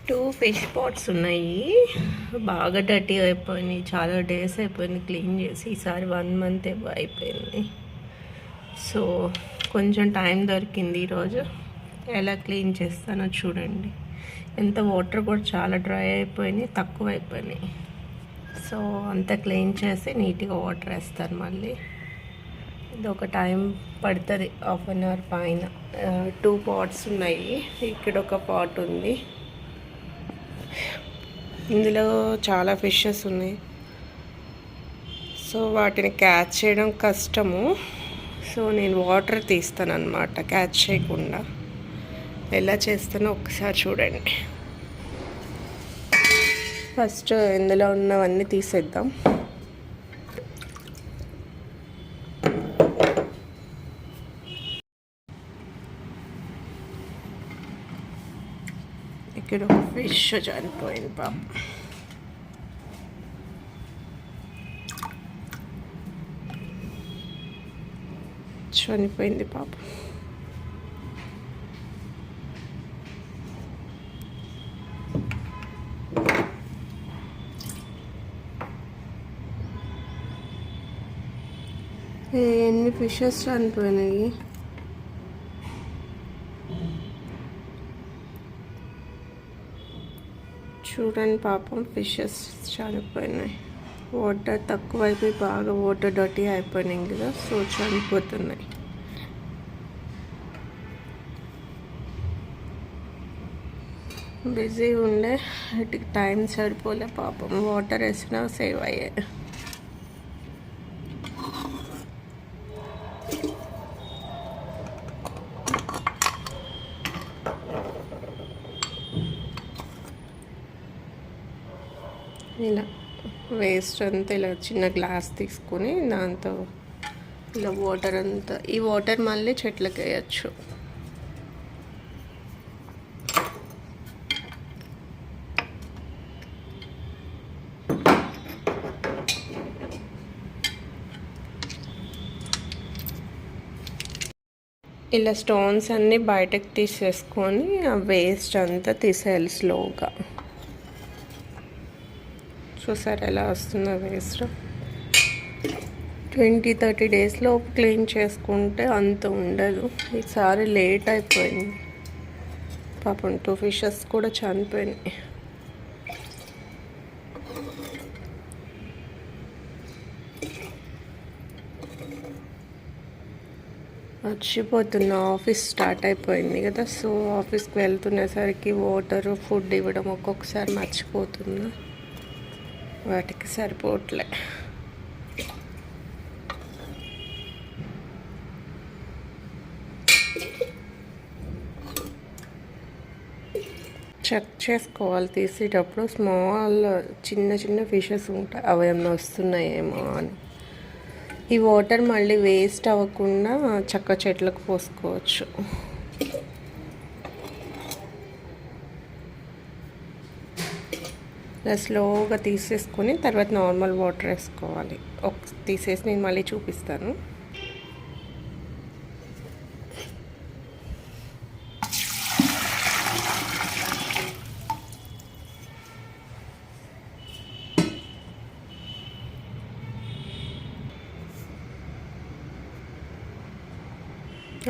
2 fish pots ఉన్నాయి. బాగా dirty అయిపోయినాయి, చాలా డేస్ అయిపోయింది క్లీన్ చేసి. ఈసారి 1 మంత్ ఏమో అయిపోయింది. సో కొంచెం టైం దొరికింది ఈరోజు. ఎలా క్లీన్ చేస్తానో చూడండి. ఎంత వాటర్ కూడా చాలా డ్రై అయిపోయినాయి, తక్కువ అయిపోయినాయి. సో అంతా క్లీన్ చేసి నీట్గా వాటర్ వేస్తాను మళ్ళీ. ఇది ఒక టైం పడుతుంది, 1/2 అవర్ పైన. 2 పాట్స్ ఉన్నాయి. ఇక్కడ ఒక పాట్ ఉంది, ఇందులో చాలా ఫిషెస్ ఉన్నాయి. సో వాటిని క్యాచ్ చేయడం కష్టము. సో నేను వాటర్ తీస్తాను అన్నమాట, క్యాచ్ చేయకుండా. ఎలా చేస్తానో ఒకసారి చూడండి. ఫస్ట్ ఇందులో ఉన్నవన్నీ తీసేద్దాం. ఇక్కడ ఒక ఫిష్ చనిపోయింది పాపం. చనిపోయింది పాపం. ఎన్ని ఫిషెస్ చనిపోయినాయి. చూడండి పాపం, ఫిషెస్ చనిపోయినాయి. వాటర్ తక్కువైపోయి బాగా వాటర్ డర్టీ అయిపోయినాయి కదా, సో చనిపోతున్నాయి. బిజీ ఉండే, వీటికి టైం సరిపోలే పాపం. వాటర్ వేసినా సేవ్ అయ్యాయి. ఇలా వేస్ట్ అంతా ఇలా చిన్న గ్లాస్ తీసుకొని దాంతో ఇలా వాటర్ అంతా, ఈ వాటర్ మళ్ళీ చెట్లకి వేయచ్చు. ఇలా స్టోన్స్ అన్నీ బయటకు తీసేసుకొని ఆ వేస్ట్ అంతా తీసేయాలి స్లోగా. చూసారు ఎలా వస్తుందో వేస్ట్. 20-30 డేస్లో క్లీన్ చేసుకుంటే అంత ఉండదు. ఈసారి లేట్ అయిపోయింది పాపం. 2 ఫిషెస్ కూడా చనిపోయినాయి. మర్చిపోతున్నా, ఆఫీస్ స్టార్ట్ అయిపోయింది కదా. సో ఆఫీస్కి వెళ్తునేసరికి వాటర్, ఫుడ్ ఇవ్వడం ఒక్కొక్కసారి మర్చిపోతున్నా. వాటికి సరిపోవట్లే. చెక్ చేసుకోవాలి తీసేటప్పుడు. స్మాల్ చిన్న చిన్న ఫిషెస్ ఉంటాయి, అవి ఏమన్నా వస్తున్నాయేమో అని. ఈ వాటర్ మళ్ళీ వేస్ట్ అవ్వకుండా చక్క చెట్లకు పోసుకోవచ్చు. స్లోగా తీసేసుకొని తర్వాత నార్మల్ వాటర్ వేసుకోవాలి. తీసేసి నేను మళ్ళీ చూపిస్తాను.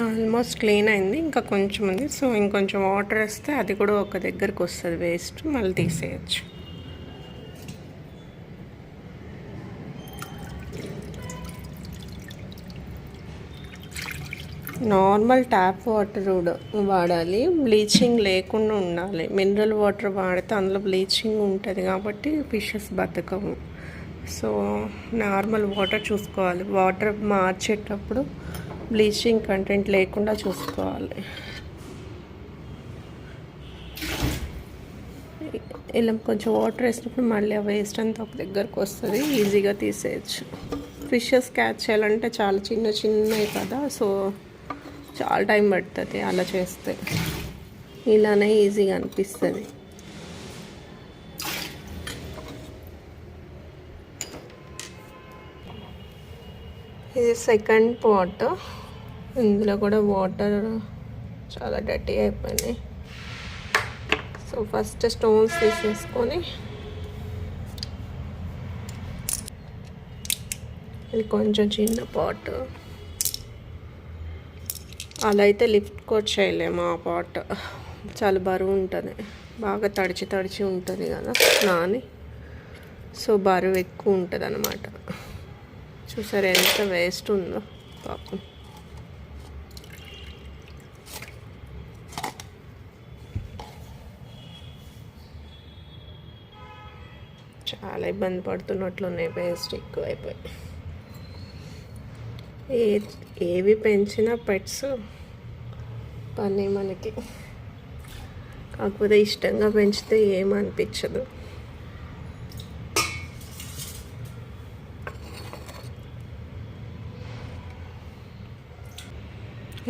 ఆల్మోస్ట్ క్లీన్ అయింది, ఇంకా కొంచెం ఉంది. సో ఇంకొంచెం వాటర్ వేస్తే అది కూడా ఒక దగ్గరకు వస్తుంది వేస్ట్, మళ్ళీ తీసేయచ్చు. నార్మల్ ట్యాప్ వాటర్ వాడాలి, బ్లీచింగ్ లేకుండా ఉండాలి. మినరల్ వాటర్ వాడితే అందులో బ్లీచింగ్ ఉంటుంది కాబట్టి ఫిషెస్ బతకవు. సో నార్మల్ వాటర్ చూసుకోవాలి. వాటర్ మార్చేటప్పుడు బ్లీచింగ్ కంటెంట్ లేకుండా చూసుకోవాలి. ఇలా కొంచెం వాటర్ వేసినప్పుడు మళ్ళీ ఆ వేస్ట్ అంతా ఒక దగ్గరకు వస్తుంది, ఈజీగా తీసేయచ్చు. ఫిషెస్ క్యాచ్ చేయాలంటే చాలా చిన్న చిన్నవి కదా, సో చాలా టైం పడుతుంది అలా చేస్తే. ఇలానే ఈజీగా అనిపిస్తుంది. ఇది సెకండ్ పాట్. ఇందులో కూడా వాటర్ చాలా డర్టీ అయిపోయినాయి. సో ఫస్ట్ స్టోన్స్ తీసేసుకొని ఇది కొంచెం చిన్న పాట్, అలా అయితే లిఫ్ట్ కూడా చేయలేము. ఆ పాట్ చాలా బరువు ఉంటుంది, బాగా తడిచి ఉంటుంది కదా నాని. సో బరువు ఎక్కువ ఉంటుంది అన్నమాట. చూసారు ఎంత వేస్ట్ ఉందో పాపం. చాలా ఇబ్బంది పడుతున్నట్లున్నాయి, వేస్ట్ ఎక్కువ అయిపోయి. ఏవి పెంచినా పెట్స్ పని మనకి, కాకపోతే ఇష్టంగా పెంచితే ఏమనిపించదు.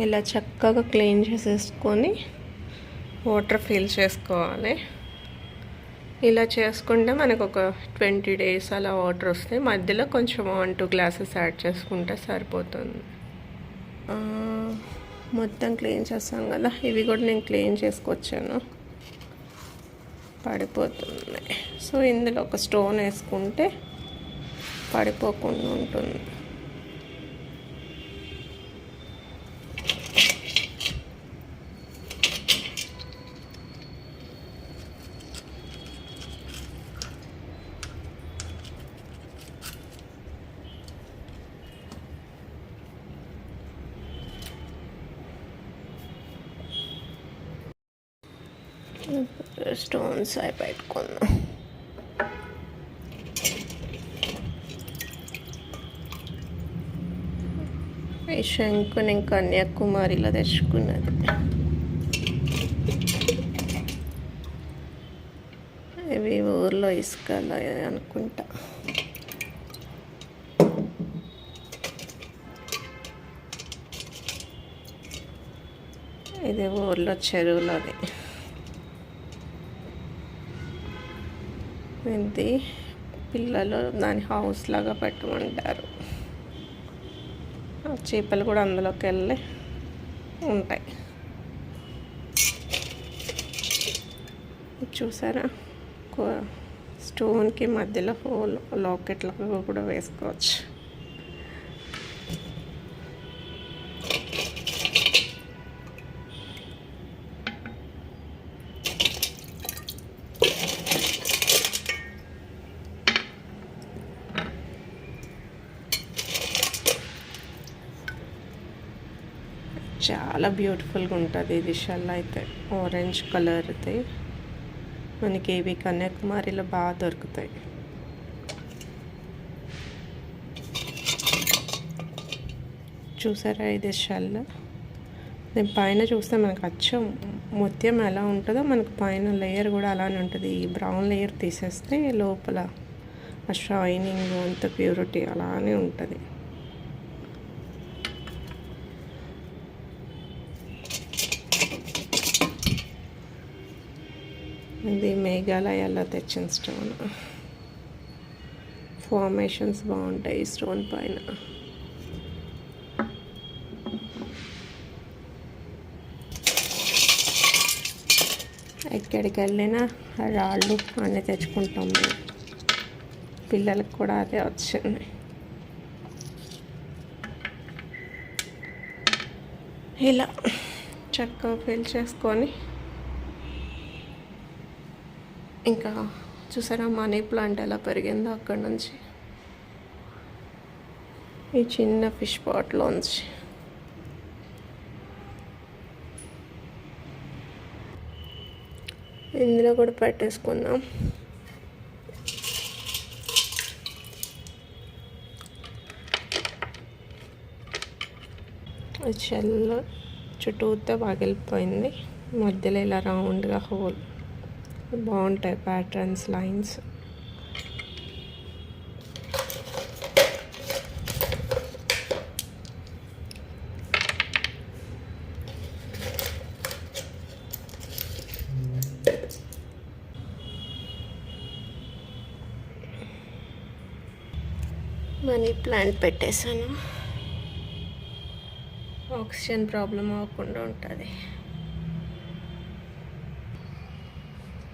ఇలా చక్కగా క్లీన్ చేసేసుకొని వాటర్ ఫిల్ చేసుకోవాలి. ఇలా చేసుకుంటే మనకు ఒక 20 days అలా వాటర్ వస్తాయి. మధ్యలో కొంచెం 1-2 glasses యాడ్ చేసుకుంటే సరిపోతుంది. మొత్తం క్లీన్ చేస్తాం కదా, ఇవి కూడా నేను క్లీన్ చేసుకొచ్చాను, పడిపోతుంది. సో ఇందులో ఒక స్టోన్ వేసుకుంటే పడిపోకుండా ఉంటుంది. స్టోన్స్ అవి పెట్టుకుందాం. ఈ శంకు నేను కన్యాకుమారిలో తెచ్చుకున్నది. ఇవి ఊర్లో ఇసుకలు అనుకుంటా. ఇది ఊర్లో చెరువులోది. ఇది పిల్లలు దాని హౌస్ లాగా పెట్టమంటారు. చేపలు కూడా అందులోకి వెళ్ళి ఉంటాయి. చూసారా, స్టోన్కి మధ్యలో హోల్ లాకెట్ లాగా కూడా వేసుకోవచ్చు. చాలా బ్యూటిఫుల్గా ఉంటుంది ఇది షెల్ అయితే, ఆరెంజ్ కలర్ది. మనకి ఇవి కన్యాకుమారిలో బాగా దొరుకుతాయి. చూసారా ఇది షెల్. నేను పైన చూస్తే మనకు అచ్చం ముత్యం ఎలా ఉంటుందో మనకు పైన లేయర్ కూడా అలానే ఉంటుంది. ఈ బ్రౌన్ లేయర్ తీసేస్తే లోపల ఆ షైనింగ్ అంత ప్యూరిటీ అలానే ఉంటుంది. ఇది మేఘాలయాలో తెచ్చిన స్టోన్. ఫార్మేషన్స్ బాగుంటాయి ఈ స్టోన్ పైన. ఎక్కడికి వెళ్ళినా రాళ్ళు అన్నీ తెచ్చుకుంటాం మేము. పిల్లలకు కూడా అదే వచ్చింది. ఇలా చక్కగా ఫిల్ చేసుకొని, ఇంకా చూసారా మనీ ప్లాంట్ ఎలా పెరిగిందో అక్కడ నుంచి, ఈ చిన్న ఫిష్ పాట్లోంచి. ఇందులో కూడా పెట్టేసుకుందాం. చెల్లో చుట్టూతో పగిలిపోయింది, మధ్యలో ఇలా రౌండ్గా హోల్. బాగుంటాయి ప్యాటర్న్స్, లైన్స్. మనీ ప్లాంట్ పెట్టేశాను, ఆక్సిజన్ ప్రాబ్లం అవ్వకుండా ఉంటుంది.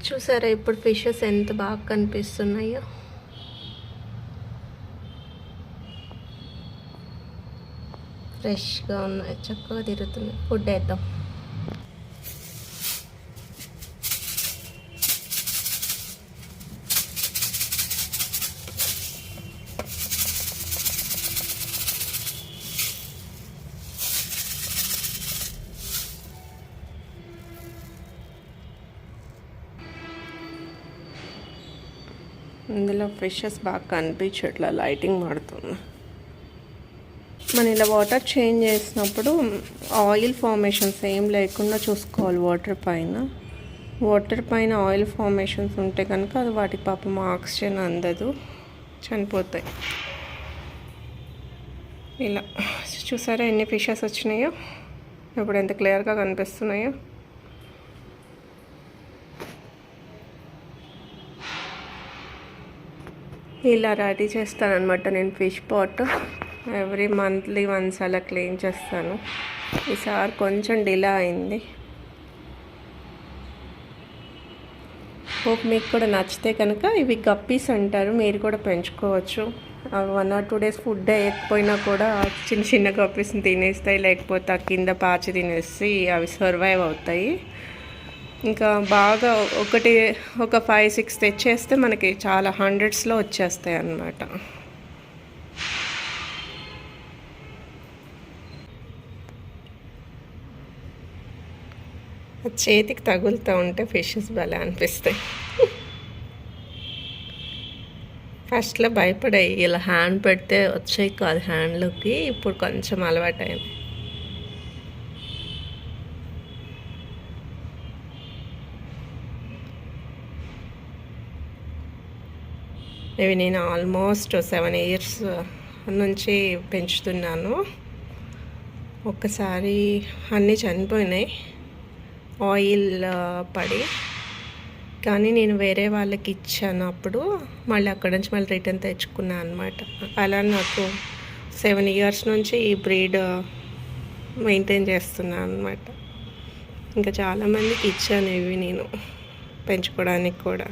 చూసారా ఇప్పుడు ఫిషెస్ ఎంత బాగా కనిపిస్తున్నాయో. ఫ్రెష్గా ఉన్నాయి, చక్కగా తిరుగుతున్నాయి. ఫుడ్ వేద్దాం. ఇందులో ఫిషెస్ బాగా కనిపించట్లా, లైటింగ్ పడుతుంది. మనం ఇలా వాటర్ చేంజ్ చేసినప్పుడు ఆయిల్ ఫార్మేషన్స్ ఏం లేకుండా చూసుకోవాలి. వాటర్ పైన ఆయిల్ ఫార్మేషన్స్ ఉంటే కనుక అది వాటికి పాపం ఆక్సిజన్ అందదు, చనిపోతాయి. ఇలా చూసారా ఎన్ని ఫిషెస్ వచ్చినాయో, ఇప్పుడు ఎంత క్లియర్గా కనిపిస్తున్నాయో. ఇలా రెడీ చేస్తానన్నమాట నేను fish pot. Every monthly once అలా క్లీన్ చేస్తాను. ఈసారి కొంచెం డిలే అయింది. హోప్ మీకు కూడా నచ్చితే కనుక ఇవి గప్పీస్ అంటారు, మీరు కూడా పెంచుకోవచ్చు. 1 or 2 days ఫుడ్ వేయకపోయినా కూడా చిన్న చిన్న గప్పీస్ని తినేస్తాయి, లేకపోతే ఆ కింద పాచి తినేసి అవి సర్వైవ్ అవుతాయి. ఇంకా బాగా ఒక 5-6 తెచ్చేస్తే మనకి చాలా హండ్రెడ్స్లో వచ్చేస్తాయి అన్నమాట. చేతికి తగులుతూ ఉంటే ఫిషెస్ భలే అనిపిస్తాయి. ఫస్ట్లో భయపడాయి, ఇలా హ్యాండ్ పెడితే వచ్చాయి కాదు హ్యాండ్లోకి. ఇప్పుడు కొంచెం అలవాటైంది. ఇవి నేను ఆల్మోస్ట్ 7 years నుంచి పెంచుతున్నాను. ఒక్కసారి అన్నీ చనిపోయినాయి ఆయిల్ పడి, కానీ నేను వేరే వాళ్ళకి ఇచ్చాను. అప్పుడు మళ్ళీ అక్కడ నుంచి మళ్ళీ రిటర్న్ తెచ్చుకున్నాను అనమాట. అలా నాకు 7 years నుంచి ఈ బ్రీడ్ మెయింటైన్ చేస్తున్నాను అనమాట. ఇంకా చాలామందికి ఇచ్చాను ఇవి నేను పెంచుకోవడానికి కూడా.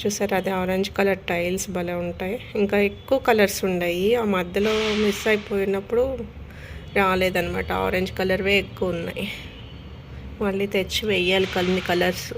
చూసారు అది ఆరెంజ్ కలర్ టైల్స్ భలే ఉంటాయి. ఇంకా ఎక్కువ కలర్స్ ఉన్నాయి, ఆ మధ్యలో మిస్ అయిపోయినప్పుడు రాలేదన్నమాట. ఆరెంజ్ కలర్వే ఎక్కువ ఉన్నాయి, మళ్ళీ తెచ్చి వేయాలి కొన్ని కలర్స్.